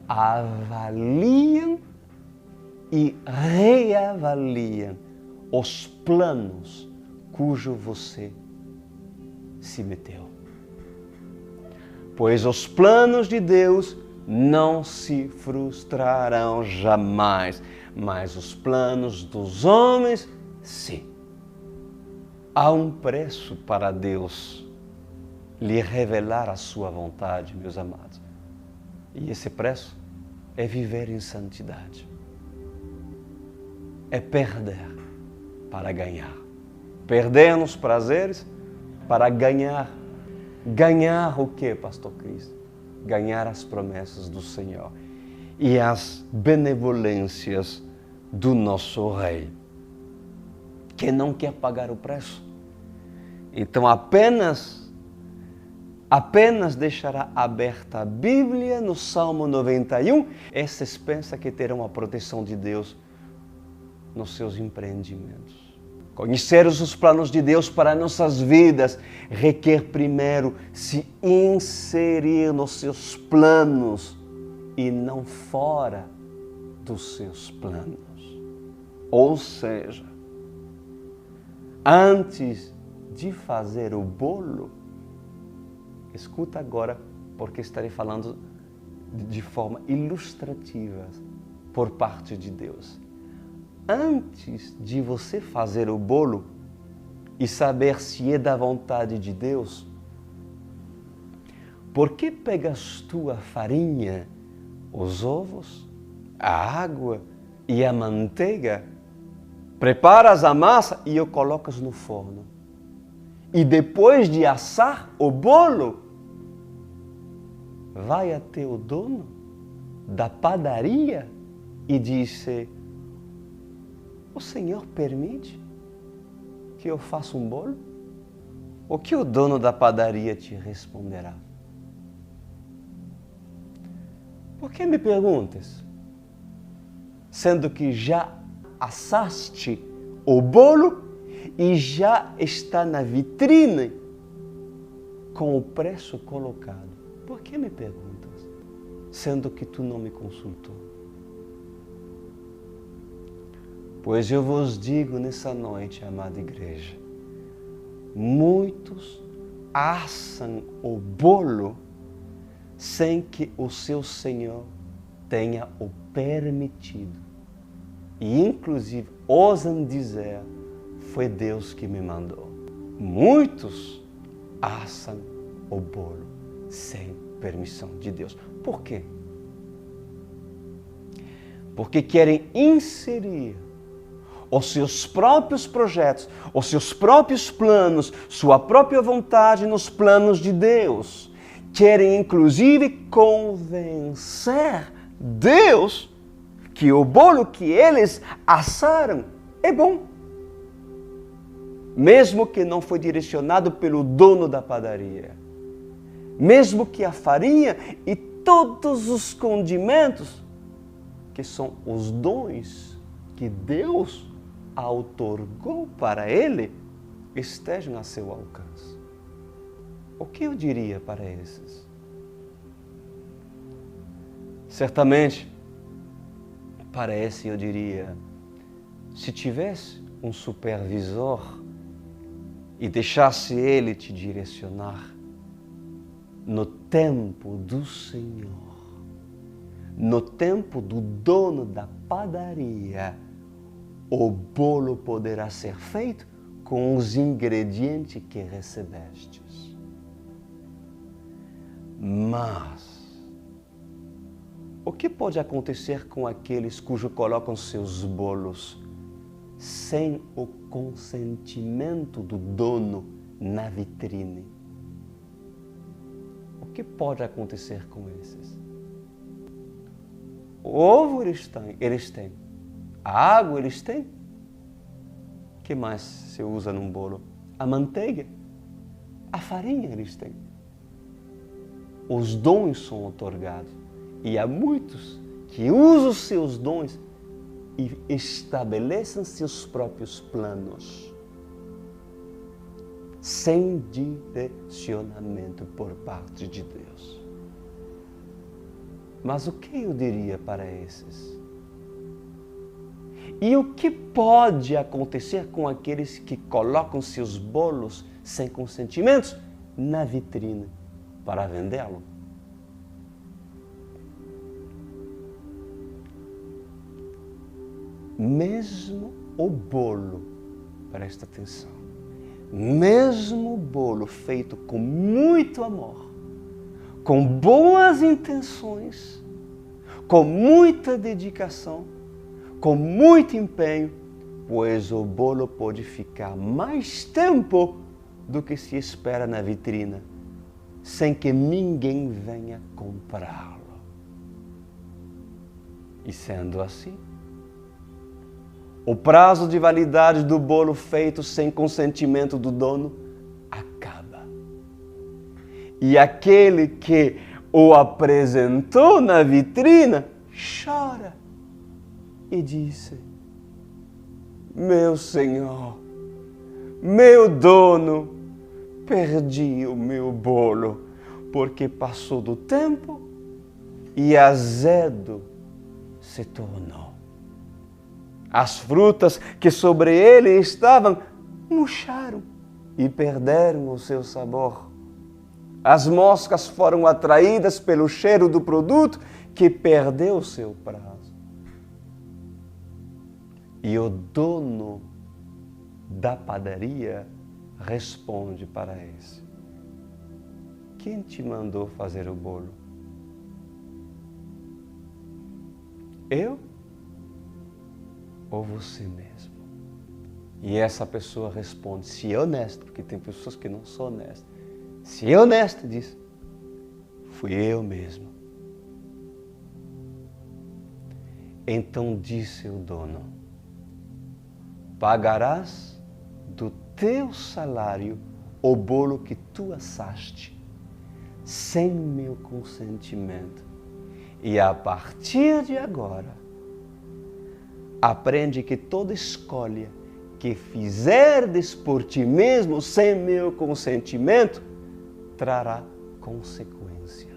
avaliam e reavaliam os planos cujo você se meteu. Pois os planos de Deus não se frustrarão jamais, mas os planos dos homens, sim. Há um preço para Deus lhe revelar a sua vontade, meus amados. E esse preço é viver em santidade. É perder para ganhar. Perder nos prazeres para ganhar. Ganhar o que, Pastor Cris? Ganhar as promessas do Senhor e as benevolências do nosso Rei, que não quer pagar o preço. Então apenas deixará aberta a Bíblia no Salmo 91, esses pensam que terão a proteção de Deus nos seus empreendimentos. Conhecer os planos de Deus para nossas vidas requer primeiro se inserir nos seus planos e não fora dos seus planos. Ou seja, antes de fazer o bolo, escuta agora, porque estarei falando de forma ilustrativa por parte de Deus. Antes de você fazer o bolo e saber se é da vontade de Deus, por que pegas tu a farinha, os ovos, a água e a manteiga, preparas a massa e o colocas no forno? E depois de assar o bolo, vai até o dono da padaria e disse: o Senhor permite que eu faça um bolo? O que o dono da padaria te responderá? Por que me perguntas? Sendo que já assaste o bolo e já está na vitrine com o preço colocado. Por que me perguntas? Sendo que tu não me consultou. Pois eu vos digo nessa noite, amada igreja, muitos assam o bolo sem que o seu Senhor tenha o permitido. E inclusive ousam dizer: foi Deus que me mandou. Muitos assam o bolo sem permissão de Deus. Por quê? Porque querem inserir os seus próprios projetos, os seus próprios planos, sua própria vontade nos planos de Deus. Querem inclusive convencer Deus que o bolo que eles assaram é bom. Mesmo que não foi direcionado pelo dono da padaria. Mesmo que a farinha e todos os condimentos, que são os dons que Deus outorgou para ele, estejam a seu alcance. O que eu diria para esses? Certamente, para esse eu diria, se tivesse um supervisor e deixasse ele te direcionar no tempo do Senhor, no tempo do dono da padaria, o bolo poderá ser feito com os ingredientes que recebestes. Mas o que pode acontecer com aqueles cujos colocam seus bolos sem o consentimento do dono na vitrine? O que pode acontecer com esses? O ovo eles têm. A água eles têm. O que mais se usa num bolo? A manteiga. A farinha eles têm. Os dons são outorgados. E há muitos que usam os seus dons e estabelecem seus próprios planos, sem direcionamento por parte de Deus. Mas o que eu diria para esses? E o que pode acontecer com aqueles que colocam seus bolos sem consentimentos na vitrine para vendê-lo? Mesmo o bolo, presta atenção, mesmo o bolo feito com muito amor, com boas intenções, com muita dedicação, com muito empenho, pois o bolo pode ficar mais tempo do que se espera na vitrina, sem que ninguém venha comprá-lo. E sendo assim, o prazo de validade do bolo feito sem consentimento do dono acaba. E aquele que o apresentou na vitrina chora e disse: meu senhor, meu dono, perdi o meu bolo porque passou do tempo e azedo se tornou. As frutas que sobre ele estavam murcharam e perderam o seu sabor. As moscas foram atraídas pelo cheiro do produto que perdeu o seu prazo. E o dono da padaria responde para esse: quem te mandou fazer o bolo? Eu? Ou você mesmo? E essa pessoa responde, se é honesto, porque tem pessoas que não são honestas. Se é honesto, diz, fui eu mesmo. Então disse o dono: pagarás do teu salário o bolo que tu assaste, sem meu consentimento. E a partir de agora, aprende que toda escolha que fizerdes por ti mesmo sem meu consentimento trará consequências.